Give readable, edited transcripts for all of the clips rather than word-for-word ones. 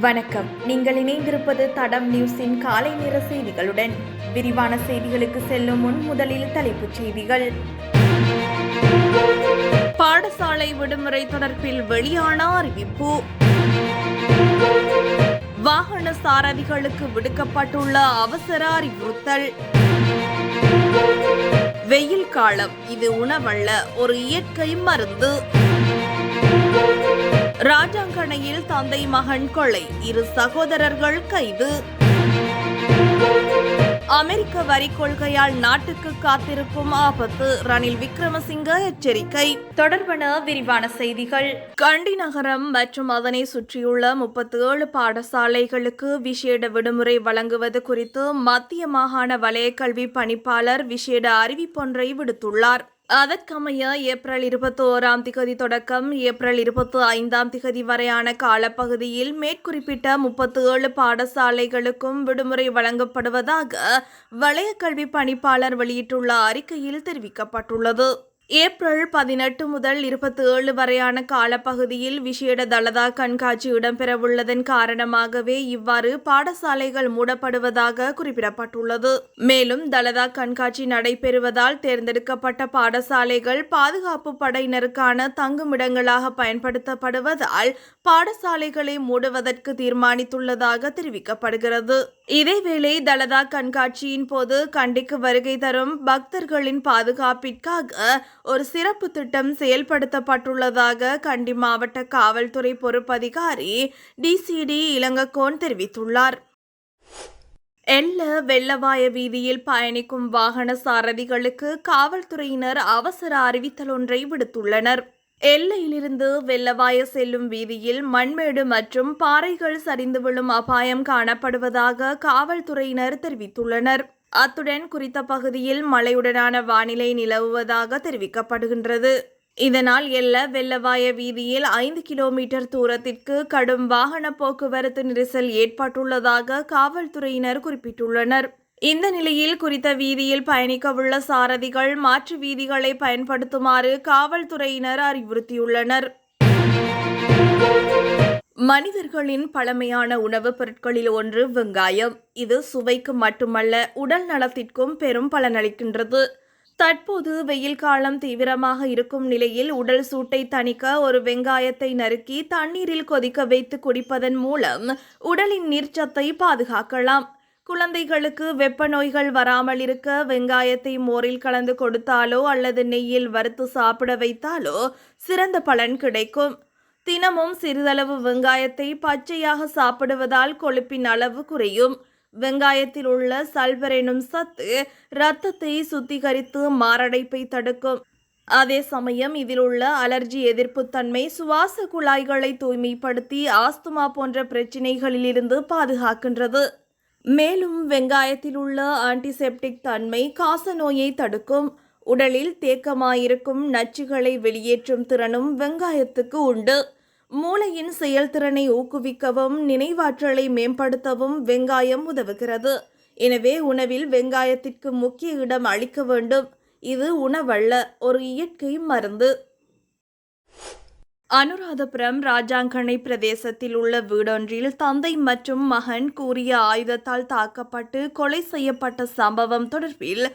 வணக்கம். நீங்கள் இணைந்திருப்பது தடம் நியூஸின் காலை நேர செய்திகளுடன். விரிவான செய்திகளுக்கு செல்லும் முன் முதலில் தலைப்புச் செய்திகள். பாடசாலை விடுமுறை தொடர்பில் வெளியான அறிவிப்பு. வாகன சாரதிகளுக்கு விடுக்கப்பட்டுள்ள அவசர அறிவுறுத்தல். வெயில் காலம், இது உணவல்ல, ஒரு இயற்கை மருந்து. ராஜாங்கனையில் தந்தை மகன் கொலை, 2 சகோதரர்கள் கைது. அமெரிக்க வரி கொள்கையால் நாட்டுக்கு காத்திருக்கும் ஆபத்து, ரணில் விக்ரமசிங்க எச்சரிக்கை. தொடர்பான விரிவான செய்திகள். கண்டி நகரம் மற்றும் அதனை சுற்றியுள்ள 37 பாடசாலைகளுக்கு விசேட விடுமுறை வழங்குவது குறித்து மத்திய மாகாண வலய கல்வி பணிப்பாளர் விசேட அறிவிப்பொன்றை விடுத்துள்ளார். அதற்கமைய ஏப்ரல் 21 தொடக்கம் ஏப்ரல் 25 வரையான காலப்பகுதியில் மேற்குறிப்பிட்ட 37 பாடசாலைகளுக்கும் விடுமுறை வழங்கப்படுவதாக வலய கல்வி பணிப்பாளர் வெளியிட்டுள்ள அறிக்கையில் தெரிவிக்கப்பட்டுள்ளது. ஏப்ரல் 18 முதல் 27 வரையான காலப்பகுதியில் விசேட தலதா கண்காட்சி இடம்பெறவுள்ளதன் காரணமாகவே இவ்வாறு பாடசாலைகள் மூடப்படுவதாக குறிப்பிடப்பட்டுள்ளது. மேலும் தலதா கண்காட்சி நடைபெறுவதால் தேர்ந்தெடுக்கப்பட்ட பாடசாலைகள் பாதுகாப்பு படையினருக்கான தங்குமிடங்களாக பயன்படுத்தப்படுவதால் பாடசாலைகளை மூடுவதற்கு தீர்மானித்துள்ளதாக தெரிவிக்கப்படுகிறது. இதேவேளை தலதா கண்காட்சியின் போது கண்டிக்கு வருகை தரும் பக்தர்களின் பாதுகாப்பிற்காக ஒரு சிறப்பு திட்டம் செயல்படுத்தப்பட்டுள்ளதாக கண்டி மாவட்ட காவல்துறை பொறுப்பதிகாரி டிசிடி இளங்கக்கோன் தெரிவித்துள்ளார். வெள்ளவாய வீதியில் பயணிக்கும் வாகன சாரதிகளுக்கு காவல்துறையினர் அவசர அறிவித்தல் ஒன்றை விடுத்துள்ளனர். எல்லையிலிருந்து வெள்ளவாய செல்லும் வீதியில் மண்மேடு மற்றும் பாறைகள் சரிந்து விழும் அபாயம் காணப்படுவதாக காவல்துறையினர் தெரிவித்துள்ளனர். அத்துடன் குறித்த பகுதியில் மழையுடனான வானிலை நிலவுவதாக தெரிவிக்கப்படுகின்றது. இதனால் வெள்ளவாய வீதியில் 5 கிலோமீட்டர் தூரத்திற்கு கடும் வாகன போக்குவரத்து நெரிசல் ஏற்பட்டுள்ளதாக காவல்துறையினர் குறிப்பிட்டுள்ளனர். இந்த நிலையில் குறித்த வீதியில் பயணிக்கவுள்ள சாரதிகள் மாற்று வீதிகளை பயன்படுத்துமாறு காவல்துறையினர் அறிவுறுத்தியுள்ளனர். மனிதர்களின் பழமையான உணவுப் பொருட்களில் ஒன்று வெங்காயம். இது சுவைக்கு மட்டுமல்ல, உடல் நலத்திற்கும் பெரும் பலனளிக்கின்றது. தற்போது வெயில் காலம் தீவிரமாக இருக்கும் நிலையில் உடல் சூட்டை தணிக்க ஒரு வெங்காயத்தை நறுக்கி தண்ணீரில் கொதிக்க வைத்து குடிப்பதன் மூலம் உடலின் நீர்ச்சத்தை பாதுகாக்கலாம். குழந்தைகளுக்கு வெப்ப நோய்கள் வராமல் இருக்க வெங்காயத்தை மோரில் கலந்து கொடுத்தாலோ அல்லது நெய்யில் வறுத்து சாப்பிட வைத்தாலோ சிறந்த பலன் கிடைக்கும். தினமும் சிறிதளவு வெங்காயத்தை பச்சையாக சாப்பிடுவதால் கொழுப்பின் அளவு குறையும். வெங்காயத்தில் உள்ள சல்பர் எனும் சத்து இரத்தத்தை சுத்திகரித்து மாரடைப்பை தடுக்கும். அதே சமயம் இதில் உள்ள அலர்ஜி எதிர்ப்பு தன்மை சுவாச குழாய்களை தூய்மைப்படுத்தி ஆஸ்துமா போன்ற பிரச்சினைகளிலிருந்து பாதுகாக்கின்றது. மேலும் வெங்காயத்தில் உள்ள ஆன்டிசெப்டிக் தன்மை காச நோயை தடுக்கும். உடலில் தேக்கமாயிருக்கும் நச்சுகளை வெளியேற்றும் திறனும் வெங்காயத்துக்கு உண்டு. மூளையின் செயல்திறனை ஊக்குவிக்கவும் நினைவாற்றலை மேம்படுத்தவும் வெங்காயம் உதவுகிறது. எனவே உணவில் வெங்காயத்திற்கு முக்கிய இடம் அளிக்க வேண்டும். இது உணவல்ல, ஒரு இயற்கை மருந்து. அனுராதபுரம் ராஜாங்கனை பிரதேசத்தில் உள்ள வீடொன்றில் தந்தை மற்றும் மகன் கூறிய ஆயுதத்தால் தாக்கப்பட்டு கொலை செய்யப்பட்ட சம்பவம் தொடர்பில்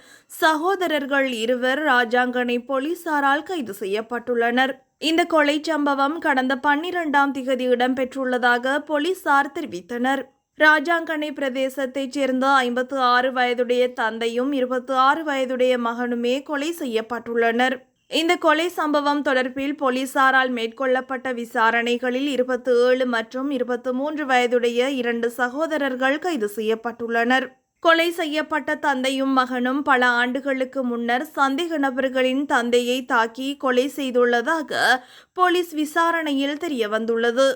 சகோதரர்கள் 2 ராஜாங்கனை போலீசாரால் கைது செய்யப்பட்டுள்ளனர். இந்த கொலை சம்பவம் கடந்த 12 இடம்பெற்றுள்ளதாக போலீசார் தெரிவித்தனர். ராஜாங்கனை பிரதேசத்தைச் சேர்ந்த 56 வயதுடைய தந்தையும் 26 வயதுடைய மகனுமே கொலை செய்யப்பட்டுள்ளனர். இந்த கொலை சம்பவம் தொடர்பில் போலீசாரால் மேற்கொள்ளப்பட்ட விசாரணைகளில் 27 மற்றும் 23 வயதுடைய 2 சகோதரர்கள் கைது செய்யப்பட்டுள்ளனர். கொலை செய்யப்பட்ட தந்தையும் மகனும் பல ஆண்டுகளுக்கு முன்னர் சந்தேக நபர்களின் தந்தையை தாக்கி கொலை செய்துள்ளதாக போலீஸ் விசாரணையில் தெரியவந்துள்ளது.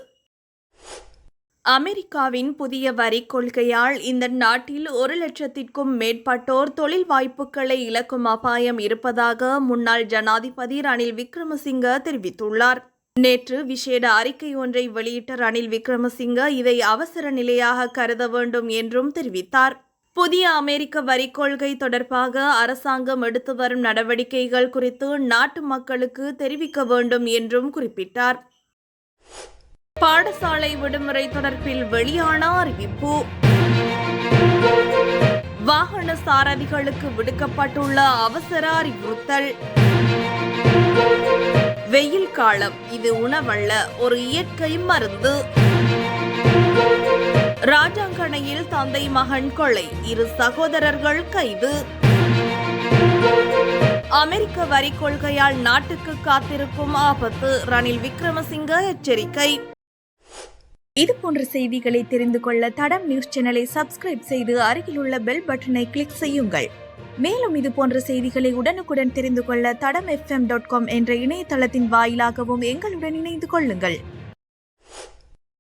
அமெரிக்காவின் புதிய வரி கொள்கையால் இந்த நாட்டில் 1 லட்சத்திற்கும் மேற்பட்டோர் தொழில் வாய்ப்புகளை இழக்கும் அபாயம் இருப்பதாக முன்னாள் ஜனாதிபதி ரணில் விக்ரமசிங்க தெரிவித்துள்ளார். நேற்று விசேட அறிக்கை ஒன்றை வெளியிட்ட ரணில் விக்ரமசிங்க இதை அவசர நிலையாக கருத வேண்டும் என்றும் தெரிவித்தார். புதிய அமெரிக்க வரி கொள்கை தொடர்பாக அரசாங்கம் எடுத்து வரும் நடவடிக்கைகள் குறித்து நாட்டு மக்களுக்கு தெரிவிக்க வேண்டும் என்றும் குறிப்பிட்டார். பாடசாலை விடுமுறை தொடர்பில் வெளியான அறிவிப்பு. வாகன சாரதிகளுக்கு விடுக்கப்பட்டுள்ள அவசர அறிவுறுத்தல். வெயில் காலம், இது உணவல்ல, ஒரு இயற்கை மருந்து. ராஜாங்கணையில் தந்தை மகன் கொலை, 2 சகோதரர்கள் கைது. அமெரிக்க வரி கொள்கையால் நாட்டுக்கு காத்திருக்கும் ஆபத்து, ரணில் விக்ரமசிங்க எச்சரிக்கை. இது போன்ற செய்திகளை தெரிந்து கொள்ள தடம் நியூஸ் சேனலை சப்ஸ்கிரைப் செய்து அருகிலுள்ள பெல் பட்டனை கிளிக் செய்யுங்கள். மேலும் இது போன்ற செய்திகளை உடனுக்குடன் தெரிந்து கொள்ள தடம் fm.com என்ற இணையதளத்தின் வாயிலாகவும் எங்களுடன் இணைந்து கொள்ளுங்கள்.